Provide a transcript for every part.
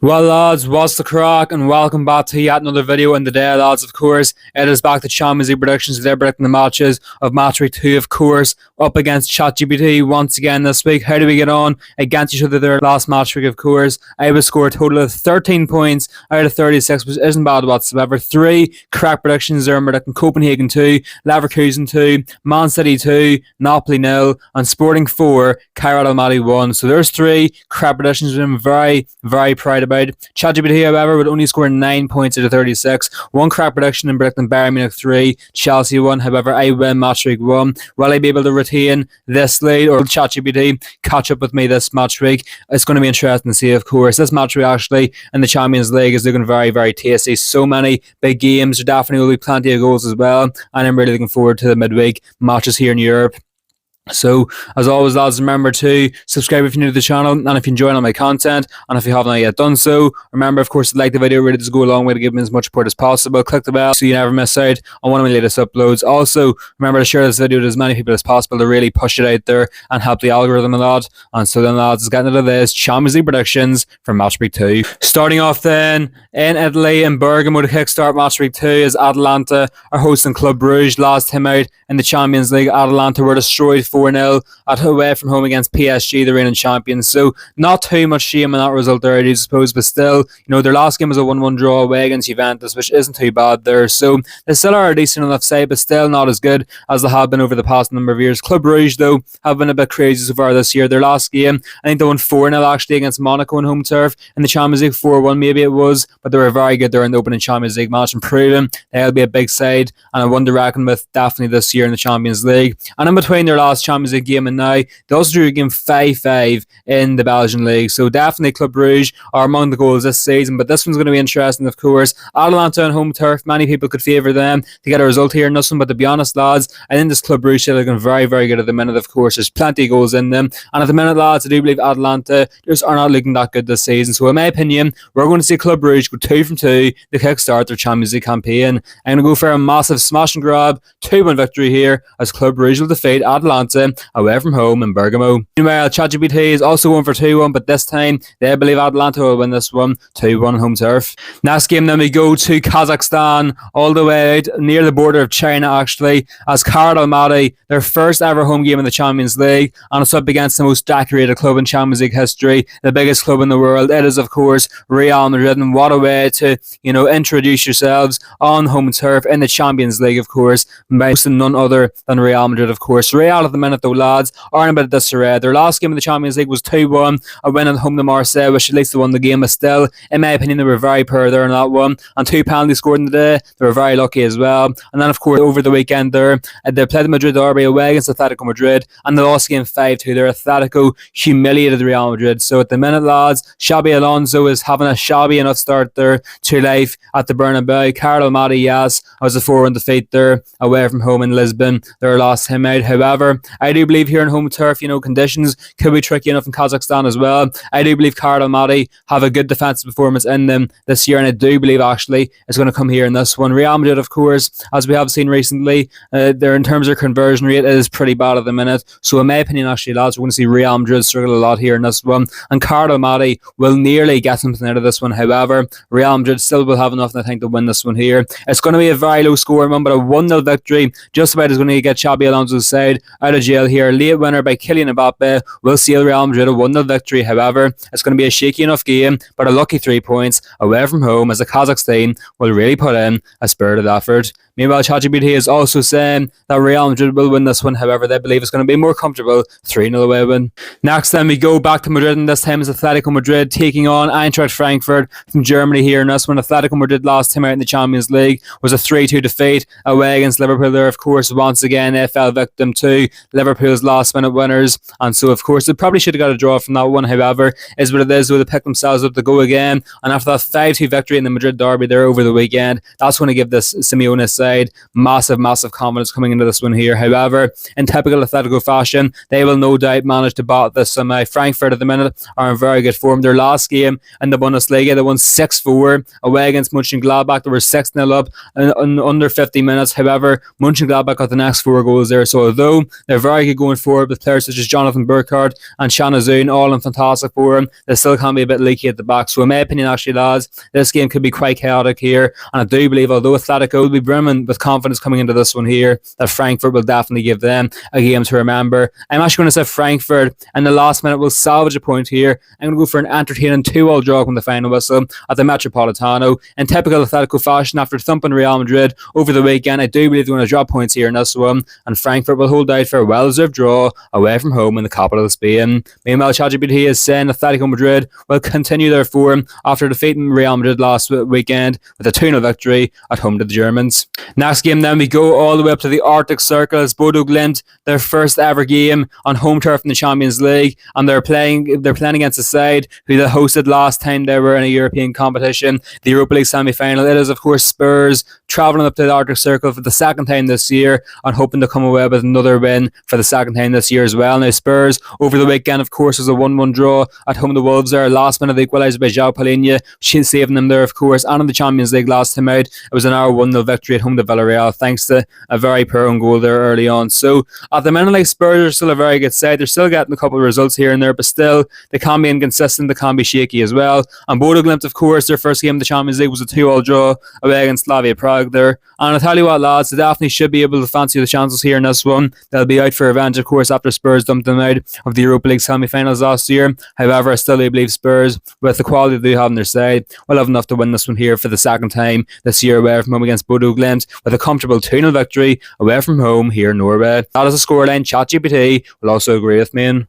Well lads, what's the crack and welcome back to yet another video in the day lads. Of course, it is back to Champions League predictions. They're predicting the matches of Matchweek 2 of course, up against ChatGPT once again this week. How do we get on against each other their last match week of course? I would score a total of 13 points out of 36, which isn't bad whatsoever. 3 crack predictions there. I'm predicting Copenhagen 2, Leverkusen 2, Man City 2, Napoli 0 and Sporting 4, Kairat Almaty 1. So there's 3 crack predictions which I'm very, very proud about. ChatGPT, however, would only score 9 points out of 36. 1 crack prediction in predicting Bayern Munich 3, Chelsea 1. However, I win match week 1. Will I be able to retain this lead, or will ChatGPT catch up with me this match week? It's going to be interesting to see, of course. This match week actually in the Champions League is looking very, very tasty. So many big games. There definitely will be plenty of goals as well. And I'm really looking forward to the midweek matches here in Europe. So, as always lads, remember to subscribe if you're new to the channel and if you're enjoying all my content, and if you haven't yet done so, remember of course to like the video, really does go a long way to give me as much support as possible. Click the bell so you never miss out on one of my latest uploads. Also, remember to share this video to as many people as possible to really push it out there and help the algorithm a lot. And so then lads, let's get into this Champions League predictions for Match Week 2. Starting off then, in Italy, in Bergamo to kickstart Match Week 2 is Atalanta are hosting Club Brugge. Last time out in the Champions League, Atalanta were destroyed 4-0 away from home against PSG, the reigning champions. So not too much shame in that result there, I suppose, but still, their last game was a 1-1 draw away against Juventus, which isn't too bad there. So they still are a decent enough side, but still not as good as they have been over the past number of years. Club Brugge, though, have been a bit crazy so far this year. Their last game, I think they won 4-0 actually against Monaco on home turf in the Champions League, 4-1 maybe it was, but they were very good there in the opening Champions League match and proving they'll be a big side and a one to reckon with definitely this year in the Champions League. And in between their last Champions League game and now, they also drew a game 5-5 in the Belgian League. So definitely Club Brugge are among the goals this season, but this one's going to be interesting of course. Atalanta on home turf, many people could favour them to get a result here in this one, but to be honest lads, I think this Club Brugge are looking very, very good at the minute of course. There's plenty of goals in them, and at the minute lads, I do believe Atalanta just are not looking that good this season. So in my opinion, we're going to see Club Brugge go 2 from 2 to kickstart their Champions League campaign. I'm going to go for a massive smash and grab 2-1 victory here as Club Brugge will defeat Atalanta away from home in Bergamo. Meanwhile, ChatGPT is also going for 2-1, but this time they believe Atalanta will win this one 2-1 on home turf. Next game then we go to Kazakhstan, all the way out near the border of China actually, as Kairat Almaty, their first ever home game in the Champions League, and it's up against the most decorated club in Champions League history, the biggest club in the world. It is of course Real Madrid, and what a way to introduce yourselves on home turf in the Champions League of course, by none other than Real Madrid of course. Real at the minute though lads are in a bit of disarray. Their last game in the Champions League was 2-1, a win at home to Marseille, which at least they won the game, but still in my opinion they were very poor there in that one, and 2 penalties scored in the day. They were very lucky as well. And then of course over the weekend there, they played the Madrid derby away against Atletico Madrid and they lost game 5-2 there. Atletico humiliated Real Madrid. So at the minute lads, Xabi Alonso is having a shabby enough start there to life at the Bernabeu. Kairat Almaty, yes, was a 4-1 defeat there away from home in Lisbon. They lost him out. However, I do believe here in home turf, conditions could be tricky enough in Kazakhstan as well. I do believe Kairat Almaty have a good defensive performance in them this year, and I do believe actually it's going to come here in this one. Real Madrid, of course, as we have seen recently, in terms of conversion rate, it is pretty bad at the minute. So in my opinion, actually, lads, we're going to see Real Madrid struggle a lot here in this one, and Kairat Almaty will nearly get something out of this one. However, Real Madrid still will have enough, I think, to win this one here. It's going to be a very low scoring one, but a 1-0 victory just about is going to get Xabi Alonso's side out of jail here. Late winner by Kylian Mbappe will seal Real Madrid a 1-0 victory. However, it's going to be a shaky enough game, but a lucky 3 points away from home as the Kazakhstan will really put in a spirited effort. Meanwhile, ChatGPT is also saying that Real Madrid will win this one. However, they believe it's going to be a more comfortable 3-0 away win. Next then we go back to Madrid, and this time is Atletico Madrid taking on Eintracht Frankfurt from Germany here in this one. Atletico Madrid last time out in the Champions League was a 3-2 defeat away against Liverpool there. Of course, once again they fell victim to Liverpool's last minute winners, and so of course they probably should have got a draw from that one. However, is what it is. They picked themselves up to go again, and after that 5-2 victory in the Madrid derby there over the weekend, that's going to give this Simeone side massive confidence coming into this one here. However, in typical Atletico fashion, they will no doubt manage to bat this semi. Frankfurt at the minute are in very good form. Their last game in the Bundesliga, they won 6-4 away against Mönchengladbach. They were 6-0 up in under 50 minutes. However, Mönchengladbach got the next 4 goals there, so although they're They're very good going forward with players such as Jonathan Burkhardt and Shanazoon, all in fantastic form. They still can be a bit leaky at the back. So in my opinion, actually, lads, this game could be quite chaotic here. And I do believe, although Atletico will be brimming with confidence coming into this one here, that Frankfurt will definitely give them a game to remember. I'm actually going to say Frankfurt in the last minute will salvage a point here. I'm going to go for an entertaining 2-2 draw from the final whistle at the Metropolitano. In typical Atletico fashion, after thumping Real Madrid over the weekend, I do believe they're going to drop points here in this one, and Frankfurt will hold out for a well-deserved draw away from home in the capital of Spain. Meanwhile, ChatGPT is saying Atletico Madrid will continue their form after defeating Real Madrid last weekend with a 2-0 victory at home to the Germans. Next game then, we go all the way up to the Arctic Circle as Bodø Glimt, their first ever game on home turf in the Champions League, and they're playing against a side who they hosted last time they were in a European competition, the Europa League semi-final. It is, of course, Spurs travelling up to the Arctic Circle for the second time this year and hoping to come away with another win for the second time this year as well. Now, Spurs over the weekend, of course, was a 1-1 draw at home to Wolves there. Last minute equaliser by João Palhinha, saving them there, of course. And in the Champions League last time out, it was an 1-0 victory at home to Villarreal, thanks to a very poor own goal there early on. So at the minute, like, Spurs are still a very good side. They're still getting a couple of results here and there, but still they can be inconsistent, they can be shaky as well. And Bodø Glimt, of course, their first game in the Champions League was a 2-2 draw away against Slavia Prague there. And I tell you what, lads, they definitely should be able to fancy the chances here in this one. They'll be out for revenge, of course, after Spurs dumped them out of the Europa League semi-finals last year. However, I still do believe Spurs, with the quality they have on their side, will have enough to win this one here for the second time this year away from home against Bodø Glimt, with a comfortable 2-0 victory away from home here in Norway. That is a scoreline ChatGPT will also agree with me.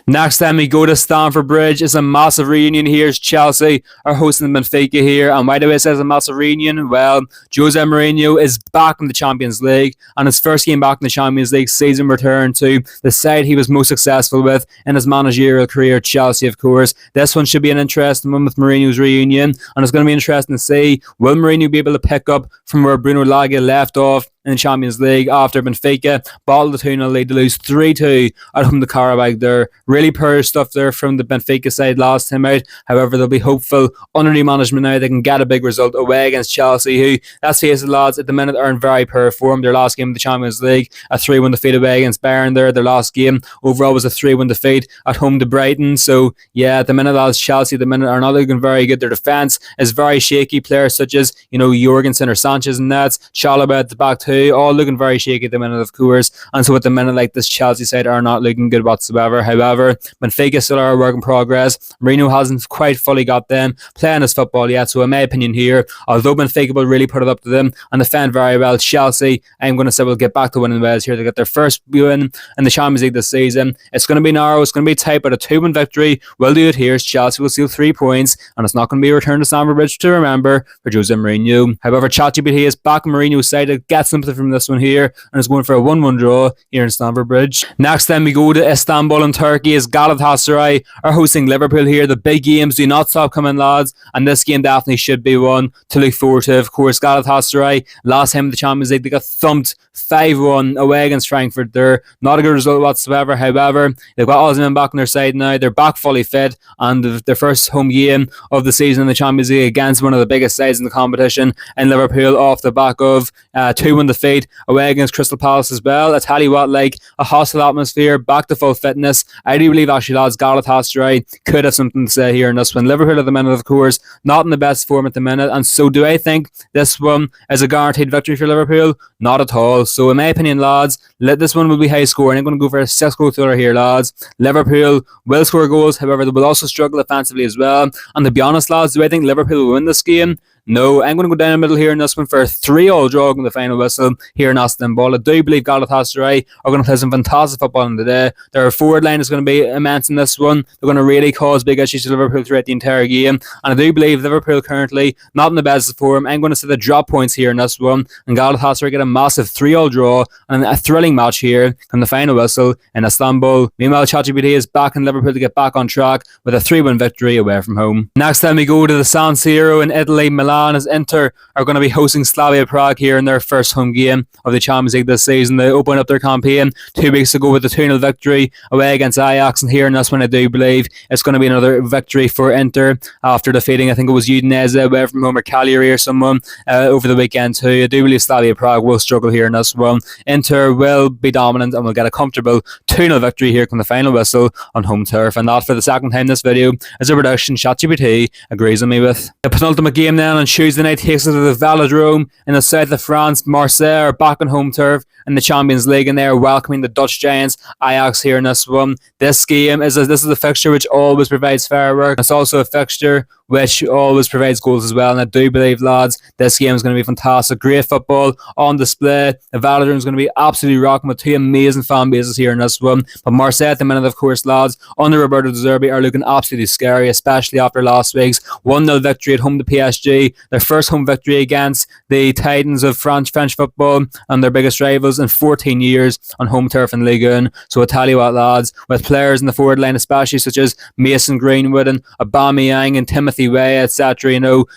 Next then we go to Stamford Bridge. It's a massive reunion here as Chelsea are hosting Benfica here. And why do I say it's a massive reunion? Well, Jose Mourinho is back in the Champions League, and his first game back in the Champions League season return to the side he was most successful with in his managerial career, Chelsea, of course. This one should be an interesting one with Mourinho's reunion, and it's going to be interesting to see, will Mourinho be able to pick up from where Bruno Lage left off in the Champions League after Benfica bottled the 2-0 lead to lose 3-2 at home to Qarabag there. Really poor stuff there from the Benfica side last time out. However, they'll be hopeful under new management now they can get a big result away against Chelsea, who, let's face it, lads, at the minute are in very poor form. Their last game of the Champions League, a 3-1 defeat away against Bayern there. Their last game overall was a 3-1 defeat at home to Brighton. So yeah, at the minute, lads, Chelsea at the minute are not looking very good. Their defence is very shaky. Players such as, Jorgensen or Sanchez and nets, Chalobah at the back too, all looking very shaky at the minute, of course. And so at the minute, like, this Chelsea side are not looking good whatsoever. However, Benfica still are a work in progress. Mourinho hasn't quite fully got them playing his football yet. So in my opinion here, although Benfica will really put it up to them and defend very well, Chelsea, I'm going to say, will get back to winning ways here. They get their first win in the Champions League this season. It's going to be narrow, it's going to be tight, but a 2-1 victory will do it here. Chelsea will steal 3 points, and it's not going to be a return to Stamford Bridge to remember for Jose Mourinho. However, ChatGPT is back on Mourinho's side to get something from this one here, and is going for a 1-1 draw here in Stamford Bridge. Next then we go to Istanbul in Turkey as Galatasaray are hosting Liverpool here. The big games do not stop coming, lads, and this game definitely should be one to look forward to. Of course, Galatasaray, last time in the Champions League, they got thumped 5-1 away against Frankfurt there. Not a good result whatsoever. However, they've got Osman back on their side now. They're back fully fit, and their first home game of the season in the Champions League against one of the biggest sides in the competition in Liverpool, off the back of 2-1 defeat away against Crystal Palace as well. I tell you what, like, a hostile atmosphere, back to full fitness. I do believe, actually, lads, Galatasaray could have something to say here in this one. Liverpool at the minute, of course, not in the best form at the minute, and so do I think this one is a guaranteed victory for Liverpool? Not at all. So in my opinion, lads, this one will be high scoring. I'm going to go for a 6-goal thriller here, lads. Liverpool will score goals, however, they will also struggle offensively as well. And to be honest, lads, do I think Liverpool will win this game? No, I'm going to go down the middle here in this one for a 3-3 draw in the final whistle here in Istanbul. I do believe Galatasaray are going to play some fantastic football in the day. Their forward line is going to be immense in this one. They're going to really cause big issues to Liverpool throughout the entire game. And I do believe Liverpool currently not in the best of form. I'm going to say the drop points here in this one, and Galatasaray get a massive 3-3 draw and a thrilling match here in the final whistle in Istanbul. Meanwhile, ChatGPT is back in Liverpool to get back on track with a 3-1 victory away from home. Next time we go to the San Siro in Italy. Milan plan is Inter are going to be hosting Slavia Prague here in their first home game of the Champions League this season. They opened up their campaign 2 weeks ago with a 2-0 victory away against Ajax, and here in this one I do believe it's going to be another victory for Inter after defeating, I think it was Udinese away from home, or Cagliari or someone over the weekend too. I do believe Slavia Prague will struggle here in this one. Inter will be dominant and will get a comfortable 2-0 victory here from the final whistle on home turf, and that for the second time this video is a production ChatGPT agrees with me with. The penultimate game then on Tuesday night takes us to the Velodrome in the south of France. Marseille are back on home turf in the Champions League, and they are welcoming the Dutch giants Ajax here in this one. This game is a fixture which always provides fireworks. It's also a fixture which always provides goals as well, and I do believe, lads, this game is going to be fantastic. Great football on display. The Velodrome is going to be absolutely rocking with 2 amazing fan bases here in this one. But Marseille at the minute, of course, lads, under Roberto De Zerbi are looking absolutely scary, especially after last week's 1-0 victory at home to PSG, their first home victory against the Titans of French football and their biggest rivals in 14 years on home turf in Ligue 1. So I tell you what, lads, with players in the forward line especially such as Mason Greenwood and Aubameyang and Timothy Weah, etc.,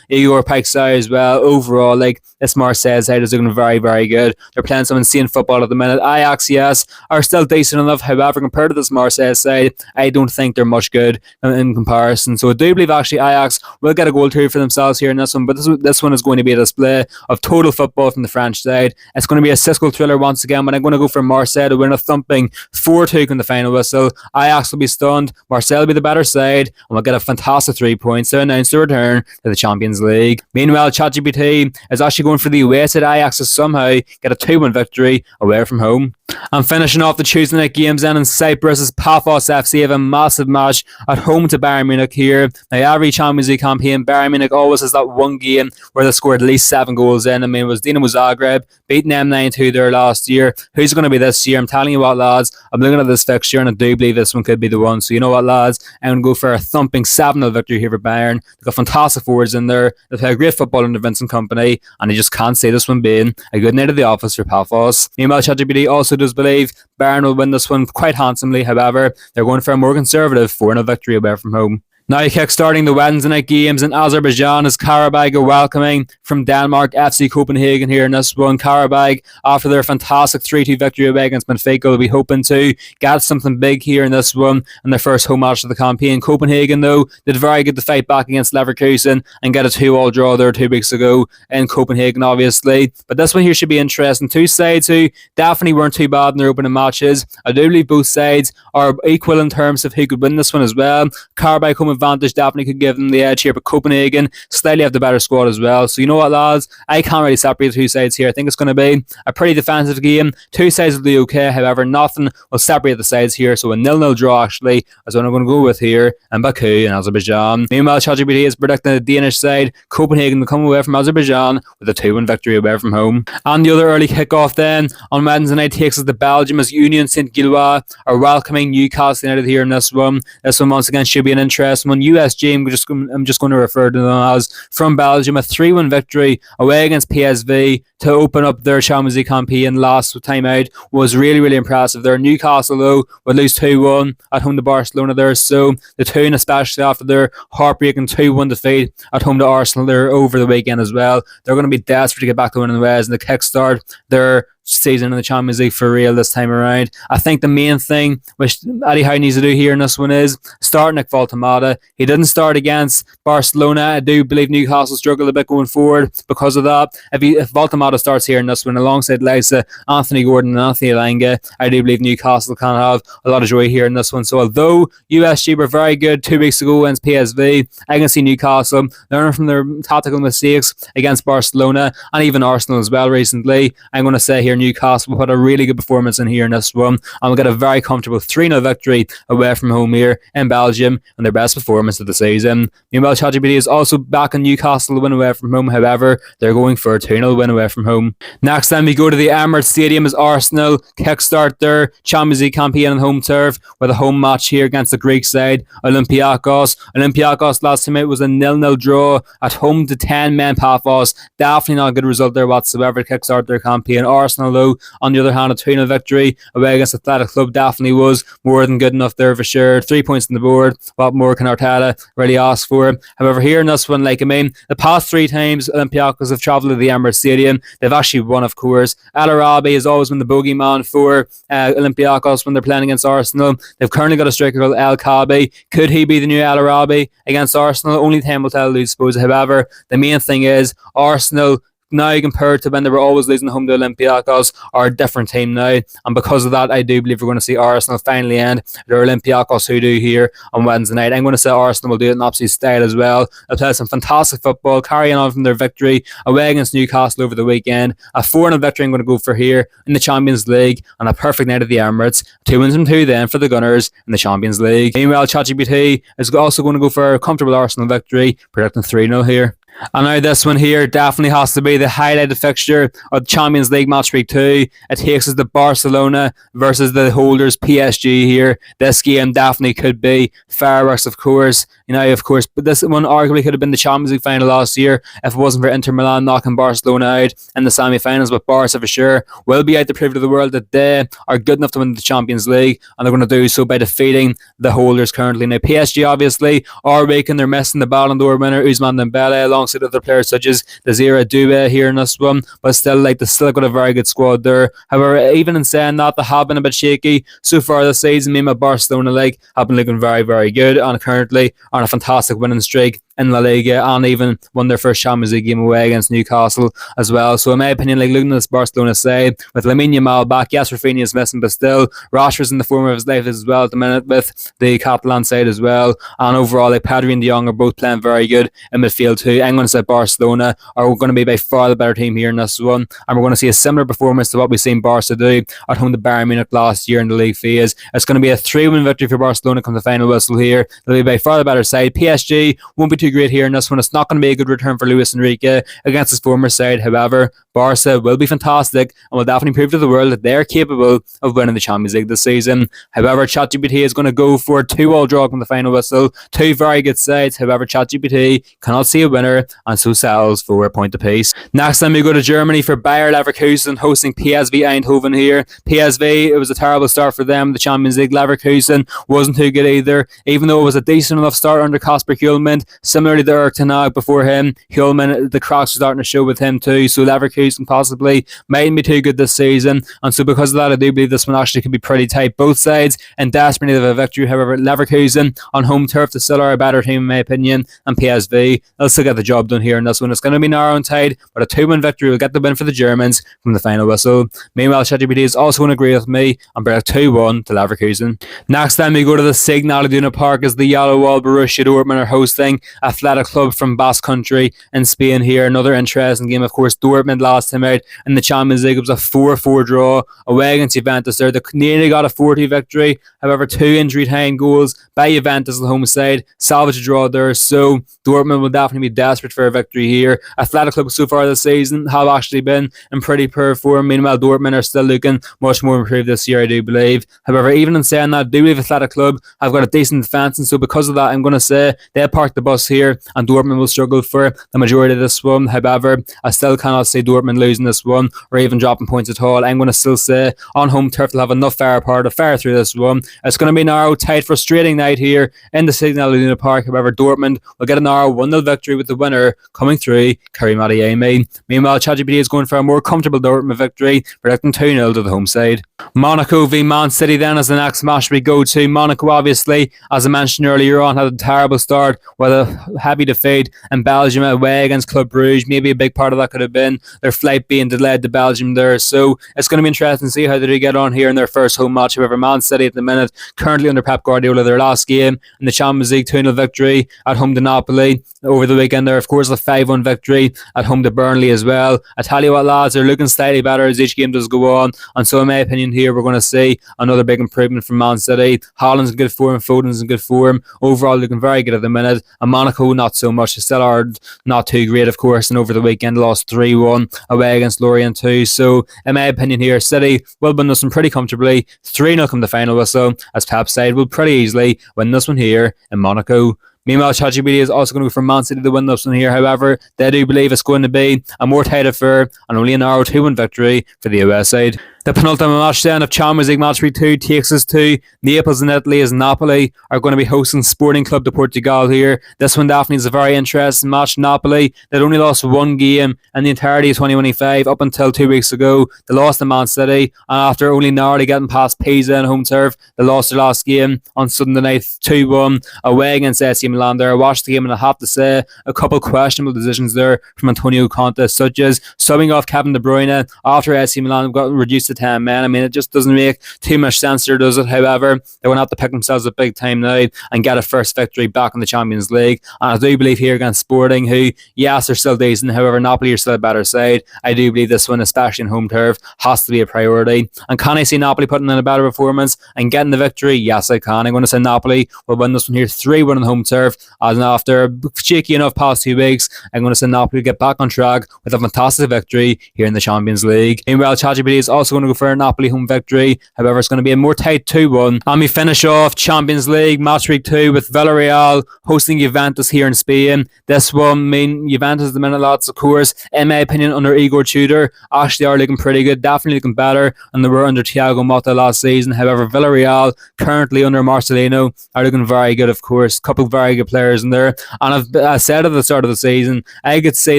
Igor Paixão as well, overall, like, this Marseille side is looking very, very good. They're playing some insane football at the minute. Ajax, yes, are still decent enough. However, compared to this Marseille side, I don't think they're much good in comparison. So I do believe actually Ajax will get a goal too for themselves here in this one, but this one is going to be a display of total football from the French side. It's going to be a 6-goal thriller once again, but I'm going to go for Marseille to win a thumping 4-2 in the final whistle. Ajax will be stunned, Marseille will be the better side, and we'll get a fantastic 3 points to announce the return to the Champions League. Meanwhile, ChatGPT is actually going for the away side. Ajax to somehow get a 2-1 victory away from home. And finishing off the Tuesday night games then in Cyprus is Pafos FC have a massive match at home to Bayern Munich here. Now, every Champions League campaign, Bayern Munich always has that one game where they scored at least 7 goals in. I mean, it was Dinamo Zagreb beating them 9-2 there last year. Who's going to be this year? I'm telling you what, lads, I'm looking at this fixture and I do believe this one could be the one. So you know what, lads, I'm going to go for a thumping 7-0 victory here for Bayern. They've got fantastic forwards in there. They've had great football under Vincent Kompany, and I just can't see this one being a good night at the office for Pafos. Meanwhile, ChatGPT also does believe Bayern will win this one quite handsomely. However, they're going for a more conservative 4-0 victory away from home. Now kick-starting the Wednesday night games in Azerbaijan is Qarabag are welcoming from Denmark FC Copenhagen here in this one. Qarabag, after their fantastic 3-2 victory away against Benfica, will be hoping to get something big here in this one in their first home match of the campaign. Copenhagen, though, did very good to fight back against Leverkusen and get a 2-2 draw there 2 weeks ago in Copenhagen, obviously. But this one here should be interesting. Two sides who definitely weren't too bad in their opening matches. I do believe both sides are equal in terms of who could win this one as well. Qarabag home advantage definitely could give them the edge here, but Copenhagen slightly have the better squad as well. So you know what, lads, I can't really separate the two sides here. I think it's going to be a pretty defensive game. Two sides will be okay, however nothing will separate the sides here, so a 0-0 draw actually is what I'm going to go with here in Baku in Azerbaijan. Meanwhile, ChatGPT is predicting the Danish side Copenhagen to come away from Azerbaijan with a 2-1 victory away from home. And the other early kickoff then on Wednesday night takes us to Belgium as Union Saint-Gilloise are welcoming Newcastle United here in this one. This one once again should be an interesting one. USG, I'm just going to refer to them as, from Belgium, a 3-1 victory away against PSV to open up their Champions League campaign last time out was really, really impressive there. Newcastle, though, would lose 2-1 at home to Barcelona there, so the tune, especially after their heartbreaking 2-1 defeat at home to Arsenal there over the weekend as well, they're going to be desperate to get back to winning ways and to kickstart their season in the Champions League for real this time around. I think the main thing which Eddie Howe needs to do here in this one is start Nick Voltemada. He didn't start against Barcelona. I do believe Newcastle struggled a bit going forward because of that. If Voltemada starts here in this one alongside Leisa, Anthony Gordon and Anthony Elanga, I do believe Newcastle can have a lot of joy here in this one. So although USG were very good 2 weeks ago against PSV, I can see Newcastle learning from their tactical mistakes against Barcelona and even Arsenal as well recently. I'm going to say here Newcastle will put a really good performance in here in this one, and we'll get a very comfortable 3-0 victory away from home here in Belgium and their best performance of the season. Meanwhile, ChatGPT is also back in Newcastle to win away from home. However, they're going for a 2-0 win away from home. Next then we go to the Emirates Stadium as Arsenal kickstart their Champions League campaign on home turf with a home match here against the Greek side Olympiacos. Olympiacos last time out was a 0-0 draw at home to 10 men Pafos. Definitely not a good result there whatsoever to kickstart their campaign. Arsenal Arsenal though. On the other hand, a 2-0 victory away against Athletic Club definitely was more than good enough there for sure. 3 points on the board. What more can Arteta really ask for? However, here in this one, the past 3 times Olympiacos have travelled to the Emirates Stadium, they've actually won, of course. El Arabi has always been the bogeyman for Olympiacos when they're playing against Arsenal. They've currently got a striker called El Kaabi. Could he be the new El Arabi against Arsenal? Only time will tell, I suppose. However, the main thing is Arsenal now compared to when they were always losing home to Olympiacos are a different team now, and because of that I do believe we're going to see Arsenal finally end their Olympiacos hoodoo here on Wednesday night. I'm going to say Arsenal will do it in absolute style as well. They'll play some fantastic football, carrying on from their victory away against Newcastle over the weekend. A 4-0 victory I'm going to go for here in the Champions League on a perfect night at the Emirates. 2 wins from 2 then for the Gunners in the Champions League. Meanwhile, ChatGPT is also going to go for a comfortable Arsenal victory, predicting 3-0 here. And now this one here definitely has to be the highlighted fixture of the Champions League Match Week 2. It takes us to Barcelona versus the holders PSG here. This game definitely could be fireworks, of course. But this one arguably could have been the Champions League final last year if it wasn't for Inter Milan knocking Barcelona out in the semi-finals. But Barca for sure will be out to prove to the world that they are good enough to win the Champions League, and they're going to do so by defeating the holders currently. Now PSG obviously are weakened. They're missing the Ballon d'Or winner Ousmane Dembele alongside other players such as Desire Doué here in this one, but still they still got a very good squad there. However, even in saying that, they have been a bit shaky so far this season. Meanwhile, Barcelona have been looking very, very good and currently on a fantastic winning streak in La Liga, and even won their first Champions League game away against Newcastle as well. So in my opinion, looking at this Barcelona side with Lamine Yamal back, yes, Rafinha is missing, but still Rashford's in the form of his life as well at the minute with the Catalan side as well, and overall Pedri and De Jong are both playing very good in midfield too. I'm going to say Barcelona are going to be by far the better team here in this one, and we're going to see a similar performance to what we've seen Barca do at home to Bayern Munich last year in the league phase. It's going to be a 3-1 victory for Barcelona come the final whistle here. They'll be by far the better side. PSG won't be too great here in this one. It's not going to be a good return for Luis Enrique against his former side. However, Barca will be fantastic and will definitely prove to the world that they're capable of winning the Champions League this season. However, ChatGPT is going to go for a 2-2 draw from the final whistle. 2 very good sides. However, ChatGPT cannot see a winner and so settles for a point apiece. Next time we go to Germany for Bayer Leverkusen hosting PSV Eindhoven here. PSV, it was a terrible start for them. The Champions League. Leverkusen wasn't too good either, even though it was a decent enough start under Kasper Hjulmand. Similarly to Erik ten Hag before him, Hjulmand, the cracks are starting to show with him too, so Leverkusen possibly mightn't be too good this season, and so because of that I do believe this one actually could be pretty tight. Both sides in desperate need of a victory. However, Leverkusen on home turf, they still are a better team in my opinion, and PSV, they'll still get the job done here in this one. It's going to be narrow and tight, but a 2-1 victory will get the win for the Germans from the final whistle. Meanwhile, ChatGPT is also going to agree with me and bring a 2-1 to Leverkusen. Next time we go to the Signal Iduna Park as the Yellow Wall Borussia Dortmund are hosting Athletic Club from Basque Country in Spain here. Another interesting game, of course. Dortmund last time out in the Champions League, it was a 4-4 draw away against Juventus there. They nearly got a 4-2 victory. However, 2 injury time goals by Juventus, the home side, salvage a draw there. So Dortmund will definitely be desperate for a victory here. Athletic Club so far this season have actually been in pretty poor form. Meanwhile, Dortmund are still looking much more improved this year, I do believe. However, even in saying that, I do believe Athletic Club have got a decent defence, and so because of that, I'm going to say they park the bus here and Dortmund will struggle for the majority of this one. However, I still cannot see Dortmund losing this one or even dropping points at all. I'm going to still say on home turf they'll have enough firepower to fire through this one. It's going to be a narrow, tight, frustrating night here in the Signal Iduna Park. However, Dortmund will get a narrow 1-0 victory with the winner coming through, Karim Adeyemi. Meanwhile, ChatGPT is going for a more comfortable Dortmund victory, predicting 2-0 to the home side. Monaco v Man City then as the next match we go to. Monaco obviously, as I mentioned earlier on, had a terrible start with a heavy defeat in Belgium away against Club Brugge. Maybe a big part of that could have been their flight being delayed to Belgium there. So it's going to be interesting to see how they do get on here in their first home match. However, Man City at the minute, currently under Pep Guardiola, their last game in the Champions League 2-0 victory at home to Napoli. Over the weekend there, of course, a 5-1 victory at home to Burnley as well. I tell you what, lads, they're looking slightly better as each game does go on, and so in my opinion here, we're going to see another big improvement from Man City. Haaland's in good form, Foden's in good form. Overall, looking very good at the minute, and Monaco not so much. They still are not too great, of course, and over the weekend lost 3-1 away against Lorient too. So in my opinion here, City will win this one pretty comfortably. 3-0 come the final whistle, as Pep's side will pretty easily win this one here in Monaco. Meanwhile, ChatGPT is also going to go for Man City to win this one here. However, they do believe it's going to be a more tight affair and only a narrow 2-1 victory for the US side. The penultimate match then of Champions League Match Week 2 takes us to Naples in Italy, as Napoli are going to be hosting Sporting Club de Portugal here. This one definitely is a very interesting match. Napoli, they'd only lost one game in the entirety of 2025 up until 2 weeks ago. They lost to Man City, and after only narrowly getting past Pisa and home turf, they lost their last game on Sunday night 2-1 away against AC Milan there. I watched the game and I have to say a couple questionable decisions there from Antonio Conte, such as subbing off Kevin De Bruyne after AC Milan got reduced to 10 men. I mean, it just doesn't make too much sense there, does it? However, they're going to have to pick themselves up big time now and get a first victory back in the Champions League. And I do believe here against Sporting, who, yes, they're still decent. However, Napoli are still a better side. I do believe this one, especially in home turf, has to be a priority. And can I see Napoli putting in a better performance and getting the victory? Yes, I can. I'm going to say Napoli will win this one here 3-1 on home turf. And after a shaky enough past 2 weeks, I'm going to say Napoli get back on track with a fantastic victory here in the Champions League. Meanwhile, ChatGPT is also going to go for a Napoli home victory. However, it's going to be a more tight 2-1. And we finish off Champions League Match Week 2 with Villarreal hosting Juventus here in Spain. This one, Juventus at the minute, lads, of course, in my opinion, under Igor Tudor, actually are looking pretty good, definitely looking better than they were under Thiago Motta last season. However, Villarreal, currently under Marcelino, are looking very good, of course. A couple of very good players in there. And I said at the start of the season, I could see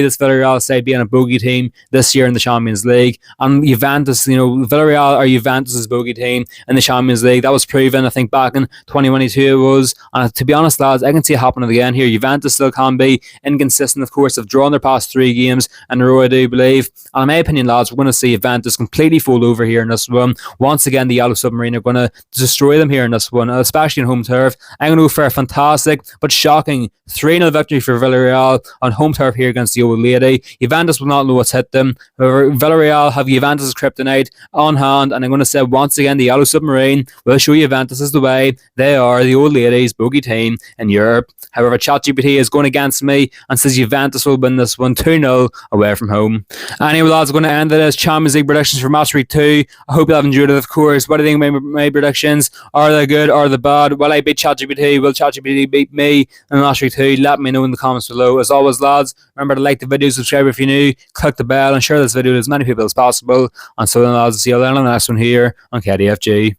this Villarreal side being a bogey team this year in the Champions League. And Juventus, Villarreal are Juventus' bogey team in the Champions League. That was proven, I think, back in 2022 it was. And to be honest, lads, I can see it happening again here. Juventus still can be inconsistent, of course. They've drawn their past 3 games in a row, I do believe. And in my opinion, lads, we're going to see Juventus completely fold over here in this one. Once again, the Yellow Submarine are going to destroy them here in this one, especially in home turf. I'm going to go for a fantastic but shocking 3-0 victory for Villarreal on home turf here against the Old Lady. Juventus will not know what's hit them. However, Villarreal have Juventus' kryptonite on hand, and I'm going to say once again the Yellow Submarine will show Juventus is the way. They are the Old Ladies' bogey team in Europe. However, ChatGPT is going against me and says Juventus will win this one 2-0 away from home. Anyway, lads, I'm going to end it as Champions League predictions for Match Week 2. I hope you have enjoyed it, of course. What do you think of my predictions? Are they good? Are they bad? Will I beat ChatGPT? Will ChatGPT beat me in Match Week 2? Let me know in the comments below. As always, lads, remember to like the video, subscribe if you're new, click the bell and share this video with as many people as possible. And so then, lads, see you later on the next one here on KDFG.